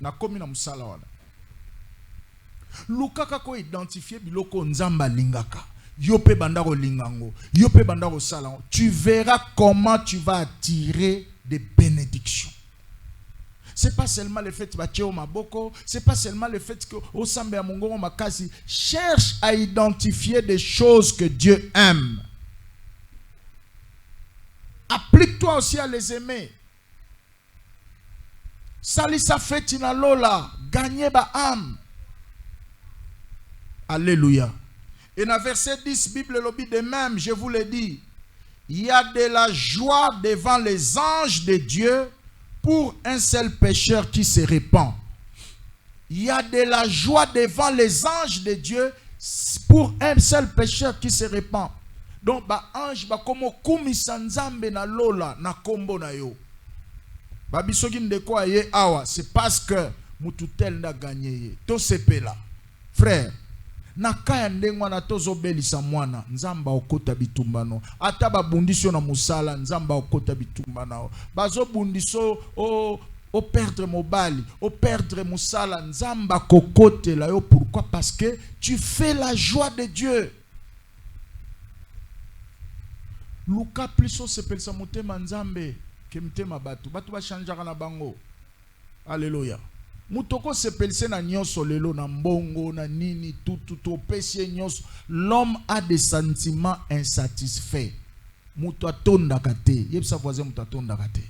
na komi na musala wana. Lukaka ko identifier biloko nzamba lingaka. Yope bandako lingango, yope bandako salango. Tu verras comment tu vas attirer des bénédictions. C'est pas seulement le fait que tu vas maboko, c'est pas seulement le fait que au sambe ya mongongo makasi. Cherche à identifier des choses que Dieu aime. Applique-toi aussi à les aimer. Salisa fetina lola, gagner ba âme. Alléluia. Et dans verset 10, Bible lobby de même, je vous le dis, il y a de la joie devant les anges de Dieu pour un seul pécheur qui se répand. Il y a de la joie devant les anges de Dieu pour un seul pécheur qui se répand. Donc, ba ange ba komo kumisa nzambe na lola na kombo na yo. Ba bisoki ndeko aye awa, c'est parce que mututel na gagné. To sepela. Frère, na kaya ndengwa na tozo belisa mwana, nzamba okota bitumbano. Ata ba bundisyo na musala, nzamba okota bitumbano. Bazo bundiso o perdre mobali, o perdre musala, nzamba kokote la yo. Pourquoi? Parce que tu fais la joie de Dieu. Luka plus o sepel sa motema nzambe ke mtema batu. Batu ba chanjaka na bango. Alléluia. Mutoko sepelse na nyonso lelo na mbongo na nini tout pesie nyonso. L'homme a des sentiments insatisfaits. Muto atonda kate. Yebisa voisin muto atonda kate.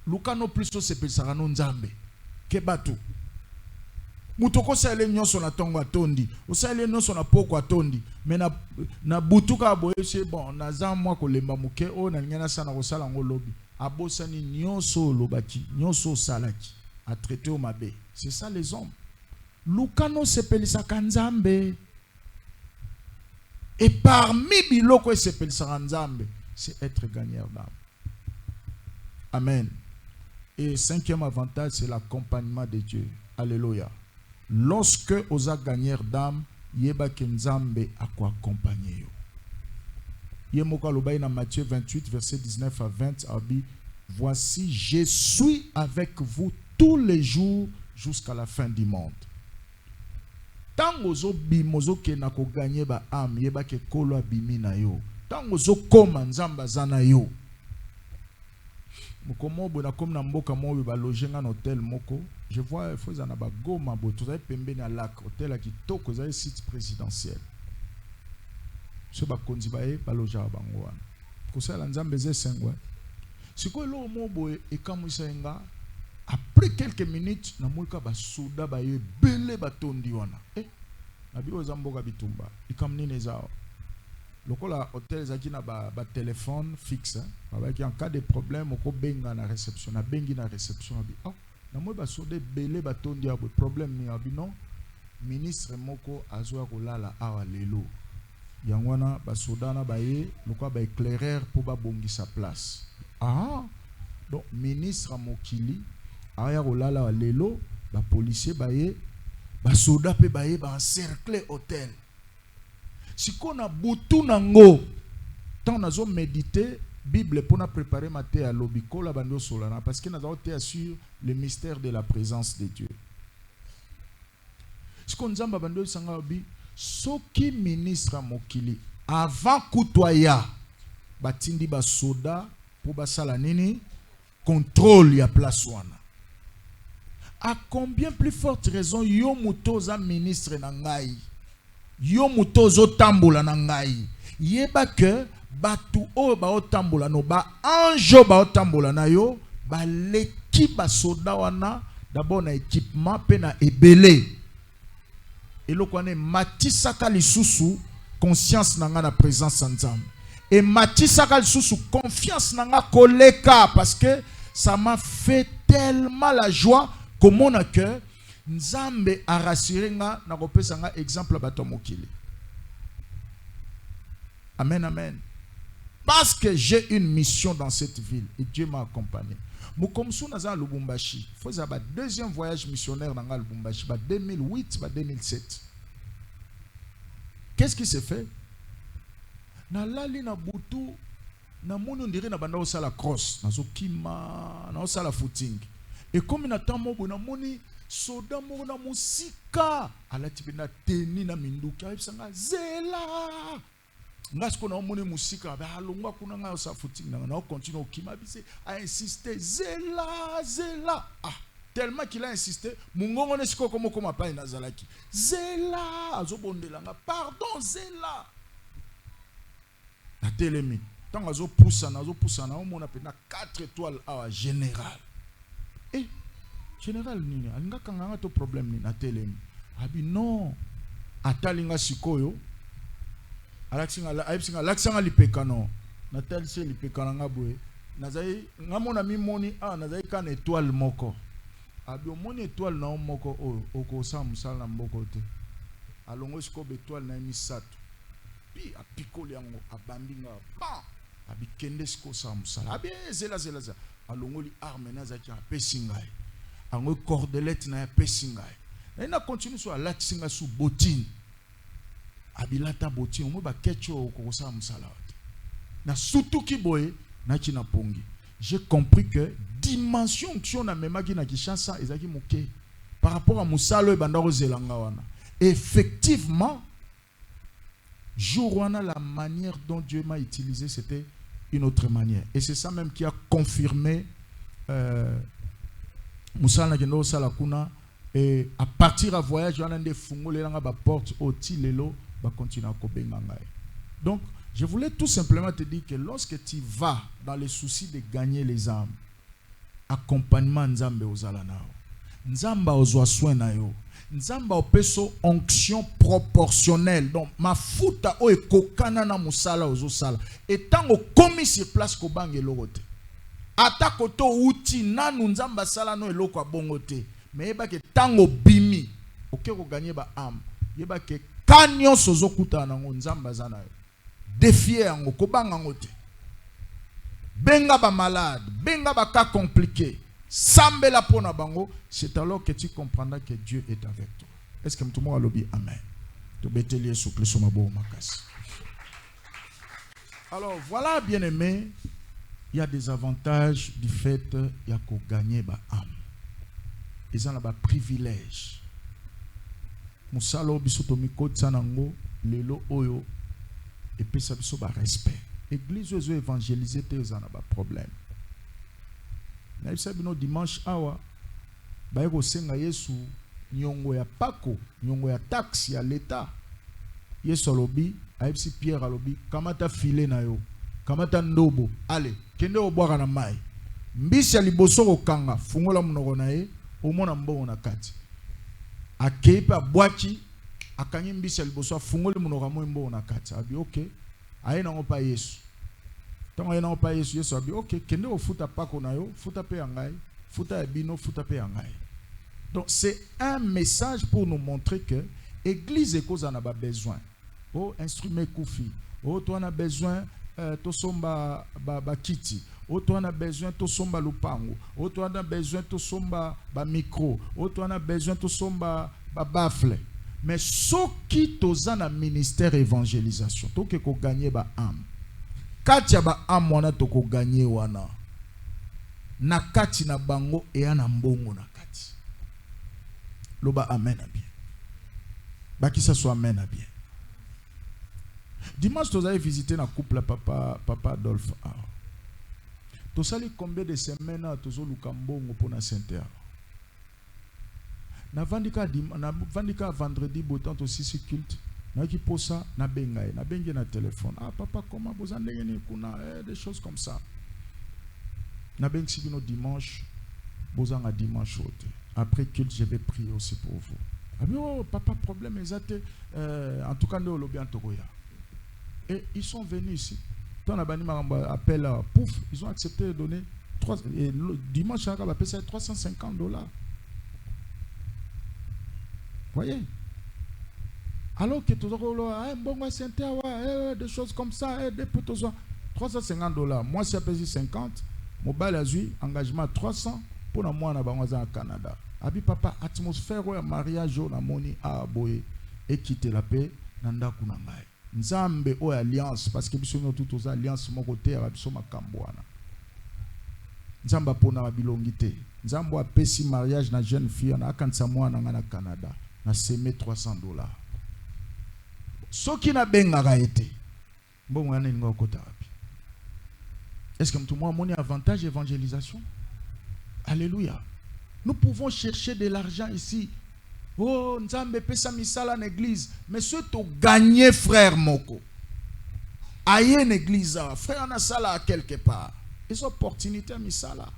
Luka no plus o sepelse ka no nzambe ke batu. Mutoko sale nyonso na tongo atondi. Osale nyonso na poko atondi. Mais na butuka boye c'est bon na zamwa ko lemba muke o na ngena sana ko sala ngolobi. Abosani nyonso lobaki, nyonso salaki. A traité au mabe. C'est ça les hommes. Lukano sepelisa kanzambe. Et parmi biloko sepelisa kanzambe, c'est être gagneur d'âme. Amen. Et cinquième avantage, c'est l'accompagnement de Dieu. Alléluia. Lorsque osa gagneur d'âme, yeba kenzambe a quoi accompagner yo. Yemoka lobaï na Matthieu 28, verset 19 à 20, abi, voici, je suis avec vous tous les jours jusqu'à la fin du monde. Tango zo bimozo ke na ko gagner ba âme yeba ke kolo abimi na yo. Tango zo koma nzamba zana yo. Mukomo bo na kom na mboka mo ba loger na hôtel moko. Je vois faut za na ba goma bo to za pembe na lac hôtel a kitoko za site présidentiel. So ba konzi ba e ba loger ba ngwana. Ko sala nzambe ze sengwa. Siko lo mo bo e kamwisa nga. Après quelques minutes, na mulka ba souda ba ye belé batondi wana. Na bi ozamboka bitumba. Ikamnine zao. Lokola hôtel zaki na ba téléphone fixe. Ba ki en cas de problème oko benga na réception. Na bengi na réception abi. Na mo ba souda belé batondi abo problème ni abi non. Ministre moko azwa ko lala awa lelo. Yangwana ba souda na ba ye lokola ba éclaireur pour ba bongi sa place. Donc ministre mokili aya rolala lelo ba policier baye ba soda pe baye ba encercler hôtel. Si qu'on a butu nango tant nazo méditer Bible pour na préparer maté à lobiko la bando solana parce que nazo été sur le mystère de la présence de Dieu. Si qu'on nzamba bando sanga bi soki ministre mokili avant kutoya batindi ba soda pour ba sala nini contrôle ya place wana. À combien plus forte raison yo mutoza ministre na ngai yo mutozo tambola na ngai yeba que batu o ba otambola no ba anjo ba otambola na yo ba leki ba soda wana d'abord na équipement pe na ebele eloko ane matisaka lisusu conscience na nga na présence nzambe et matisaka lisusu confiance na nga koleka parce que ça m'a fait tellement la joie comment on a que Nzambe a rassuré nga na kopesa nga exemple bato mokili. Amen, amen. Parce que j'ai une mission dans cette ville et Dieu m'a accompagné. Mukomsu naza Lubumbashi. Faut ça ba deuxième voyage missionnaire dans Lubumbashi ba 2008 ba 2007. Qu'est-ce qui s'est fait? Na lali na butu na moni on dirait na banda osala cross, na zo kima, na osala footing. Et comme na tamo bo na moni soda moko na musika alati pe na teni na minduki ayebisanga zela nga siko na omoni musika ba alongwa kuna nga sa footing na continue okima bise a insisté zela tellement qu'il a insisté mungongo ne siko komo koma pa inazalaki zela azobondelanga pardon zela na telemi tant azopusana omona pe na 4 étoiles à général général nini alinga kanganga to problème ni na telemi abi non atalinga sikoyo alaksinga laksanga lipeka no na talise lipeka nga boye nazai ngamona mimoni nazai kan étoile moko abi omoni étoile na moko oko sa musala na mboko te alongo siko étoile na misato pi apikoli yango abandinga pa abi kende siko sa musala abi zela alongoli arme na zaki apesingai ango cordelette na apesingai na continue so alaksinga su botine abilata botine mo ba kecho ko sa musala na sutuki boye na kina pongi. J'ai compris que dimension que on a même qui na Kinshasa ezaki moke par rapport à musalo e bandaro zelanga wana. Effectivement jour wana la manière dont Dieu m'a utilisé c'était une autre manière et c'est ça même qui a confirmé musala kendo sala kuna et à partir à voyage on a des fungole langa ba porte au tilelo ba continuer à kobenga ngai. Donc je voulais tout simplement te dire que lorsque tu vas dans le souci de gagner les âmes, accompagnement nzambe ozala nao. Nzamba ozwa soin na yo. Nzamba opeso onction proportionnelle. Donc mafuta o ekokana na musala ozo sala. Et tango komi sur place ko bange logote. Ata koto uti nanu nzamba sala no eloko abongote. Mais yeba ke tango bimi oke ko gagner ba âme. Yeba ke kanyo sozo kuta na nzamba zana yo. Défier en okobanga ngote benga ba malade benga ba cas compliqué sambela pona bango c'est alors que tu comprendras que Dieu est avec toi. Est-ce que tout le monde a lobby amen to betelier sous clé somabo makasi. Alors voilà bien aimé, il y a des avantages du fait il y a qu'on gagner ba âme. Ils ont là ba privilège musalo bisoto mikoti sanango lelo oyo et puis ça biso ba respect. Église ozo évangéliser te ont ba problème. Na bisa bino dimanche awa ba yeko senga Yesu nyongo ya pako, nyongo ya taxi ya l'état. Yesu alobi, aipsi Pierre alobi, kamata filet na yo, kamata ndobo, allez, kende obwaka na mai. Mbisi ya liboso kokanga, fungola munoko na ye, omona mbongo na kati. Akeipa bwaki akanyi mbisi ya liboso afungoli munoko mo mbongo na kati. Abi okay, aye nango pa Yesu. Tango aye nango pa Yesu, Yesu abi okay, kende ofuta pako na yo, futa pe yangai, futa ya bino, futa pe yangai. Donc c'est un message pour nous montrer que l'église est cause en a besoin. Oh, instrument koufi. Oh, toi on a besoin to somba ba kiti. Oh, toi on a besoin to somba lupango. Oh, toi on a besoin to somba ba micro. Oh, toi on a besoin to somba ba baffle. Mais ce qui toza na ministère évangélisation, to ke ko gagner ba âme. Katia ba âme wana to ko gagner wana. Na kati na bango e ana mbongo na kati. Loba amen à bien. Baki ça soit amen à bien. Dimanche, tu as visité na couple papa Adolphe. Tu as sali combien de semaines tu as lu kambongo pour na Saint-Terre. Na vandika vendredi botant aussi ce culte. Na ki posa na bengaye, na bengi na téléphone. Ah papa comment vous andenge ni kuna des choses comme ça. Na bengi sibino dimanche, bozanga dimanche autre. Après culte, je vais prier aussi pour vous. Ah mais oh papa problème exact. En tout cas nous lobi en Togoya. Et ils sont venus ici. Quand on a banni appel pouf, ils ont accepté de donner dimanche on va payer $350. Voyez? Alors que tout le monde des choses comme ça, des potos $350. Moi si je 50, mobile azui engagement 300 pour moi na bango au Canada. Abi papa atmosphère ya mariage na moni a boye et quitter la paix nanda kuna ngai. Nzambe o alliance parce que biso tout aux alliance mon côté biso makambo wana. Nzamba pona bilongité. nzambo apesi mariage na jeune fille na akanisa mwana nga na Canada na semé $300. Soki na bengaka ete bon mwana ninga okota wapi? Est-ce que tout le monde a avantage évangélisation? Alléluia. Nous pouvons chercher de l'argent ici. Oh, nzambe pesa misala na église, mais ce to gagner frère moko. Aye une église, frère na sala quelque part. Et cette opportunité misala.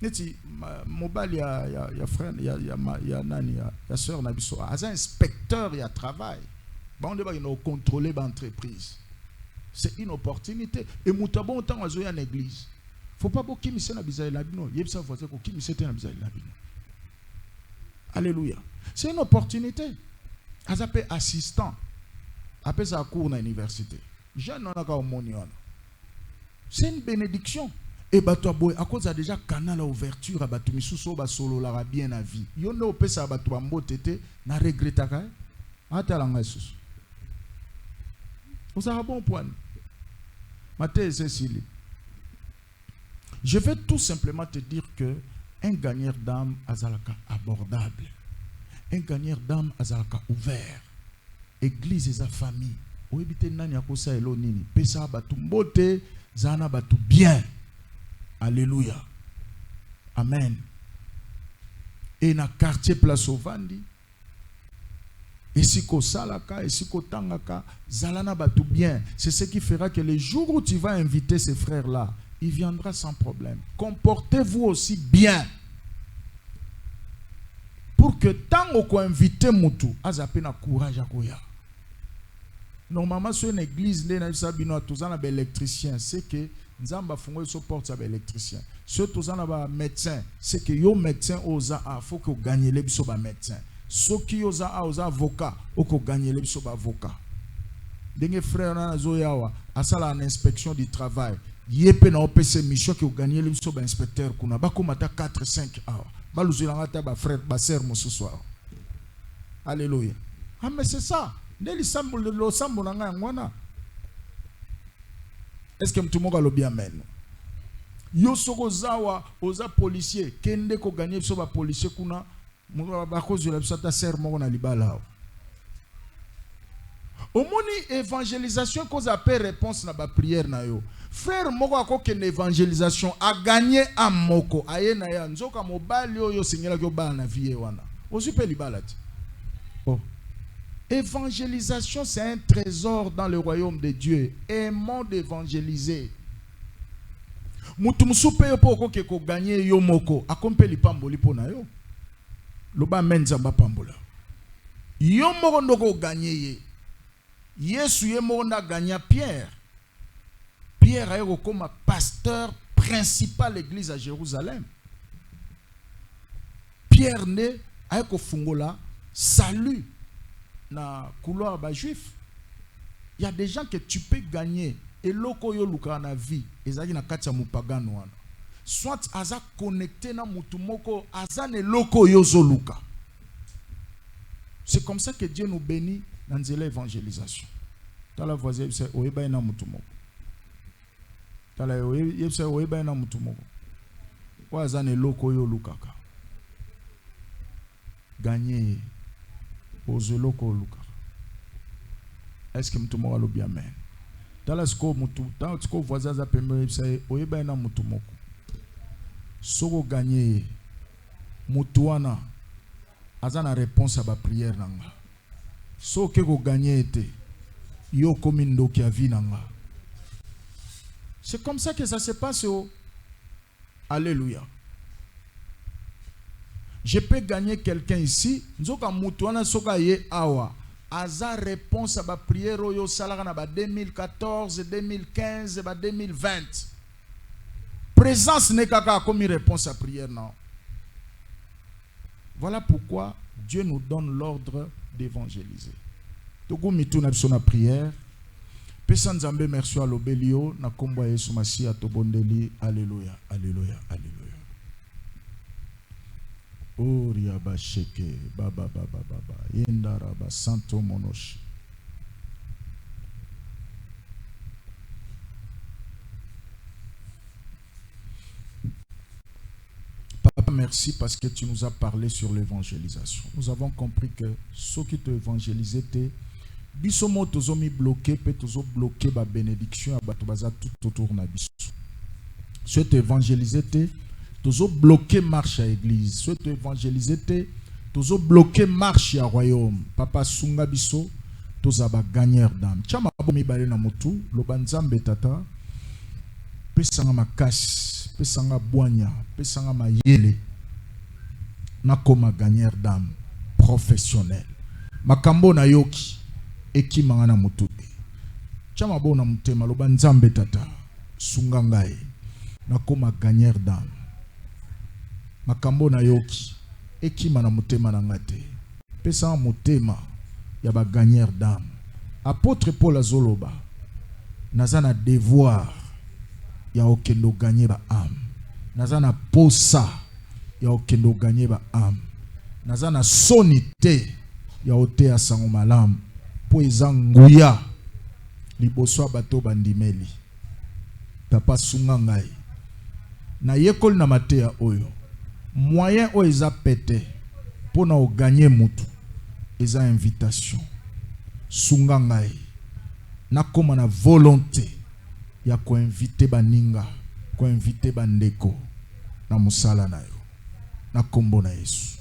Neti mobile ya frère ya nani ya sœur na biso. Aza inspecteur ya travail. Ba on doit nous contrôler l'entreprise. C'est une opportunité. Et moutabo autant azoya en église. Faut pas beaucoup qui na bizaï la bino. Yebsa voisin ko qui na bizaï la bino. Alléluia. C'est une opportunité. Azapé assistant. Après ça cours dans l'université. Jeune on a ka omonion. C'est une bénédiction. Et bato boy à cause a déjà canal à ouverture à bato misuso ba solo la bien à vie. Yo no pesa bato mbotete na regretta ka. Atalanga sus. Vous avez un bon point. Matthieu Cécilie. Je vais tout simplement te dire que un gagneur d'âme azalaka abordable. Un gagneur d'âme azalaka ouvert. Église et sa famille. Oebite nani akosa elo nini. Pesa batu mbote, zana batu bien. Alléluia. Amen. Et na quartier Place Ovandi. Et si ko salaka, et si ko tangaka, zalana batu bien. C'est ce qui fera que le jour où tu vas inviter ces frères-là, il viendra sans problème. Comportez-vous aussi bien. Pour que tant qu'on invite Moutou, azapé na courage à koya. Normalement, sur une église, les nabisabino tous en électricien, c'est que nzamba fungo so porte sa électricien. Ceux tous en médecin, c'est que yo médecin oza a faut que gagner les biso ba médecin. Ceux qui oza a oza avocat, ou que gagner les biso ba avocat. Dengue frère na zoyawa, asala en inspection du travail. Yépe na opc mission qui gagner les biso ba inspecteur kuna ba komata 4-5 heures. Ba luzulanga ta ba frère ba sœur mo ce soir. Alléluia. Ah mais c'est ça. Est-ce que tout le monde a le bien amen? Yo soko zawa oza policier kende ko gagner so ba policier kuna ba cause la biso ta sœur mo na libala. Omoni évangélisation cause appelle réponse na ba prière na yo. Frère moko akokende évangélisation a gagné a moko aye na ya nzoka mobali yo singela ko ba na vie wana. Ozupe libala ti. Oh. Évangélisation, c'est un trésor dans le royaume de Dieu. Aimons d'évangéliser. Mutumsupe yo poko ke ko gagner yo moko. Akompe li pamboli pona yo. Loba menza ba pambola. Yo moko ndoko gagner ye. Yesu ye moko na gagner Pierre. Pierre a eu comme pasteur principal l'église à Jérusalem. Pierre ne a eu fungola salut. Na couloir ba juif. Il y a des gens que tu peux gagner et loko yo luka na vie ezaki na kati ya mupagano wana. Soit aza connecté na mutu moko aza ne loko yo zo luka. C'est comme ça que Dieu nous bénit dans l'évangélisation. Dans la voisine c'est oyeba na mutu moko. Dans la c'est oyeba na mutu moko. Wa aza ne loko yo lukaka. Gagner ozoloko luka. Est-ce que mtu moko alobi amen? Tala siko mutu, tala siko voisin za pembe sai oyeba na mutu moko. Soko gagner mutu wana azana réponse à ba prière nanga. Soke ko gagner ete yo komi ndoki ya vie nanga. C'est comme ça que ça se passe au Alléluia. Je peux gagner quelqu'un ici. Nzoka mutuana soka ye awa. Aza réponse à ma prière yo salaka na ba 2014, 2015, ba 2020. Présence n'est qu'à comme réponse à prière non. Voilà pourquoi Dieu nous donne l'ordre d'évangéliser. Togo mitu na biso na prière. Pesa nzambe merci à l'obelio na kombo ya Yesu Masiya tobondeli. Alléluia, alléluia, alléluia. Oria basheke baba baba baba yendara ba santo monoshi. merci parce que tu nous as parlé sur l'évangélisation. Nous avons compris que ceux qui t'ont évangélisé, bisomo tozo mi bloqué, pe tozo bloqué ba bénédiction, abato baza tout autour na biso. Ceux qui évangélisé, tozo bloqué marche à l'église. Ceux qui évangélisé, tozo bloqué marche à royaume. Papa sunga biso, toza ba gagneur d'âme. Chama bomi bale na motu, lobanzambe tata. Pesanga makasi, pesanga boanya, pesanga mayele. Nakoma gagneur d'âme professionnel. Makambo na yoki ekimanga na motu. Chama bo na mutema lobanzambe tata. Sunga ngai. Nakoma gagneur d'âme. Makambo na yoki ekima na mutema na ngate. Pesanga mutema ya ba gagneur d'âme. Apôtre Paul Azoloba nazana devoir ya okendo gagner ba âme. Nazana posa ya okendo gagner ba âme. Nazana sonité ya ote ya sango malamu po ezanguya liboso bato bandimeli. Papa sunga ngai na yekol na mateya oyo moyen o eza pété pour na o gagner mutu eza invitation sunga ngai na koma na volonté ya ko inviter baninga ko inviter bandeko na musala na yo na kombo na Yesu.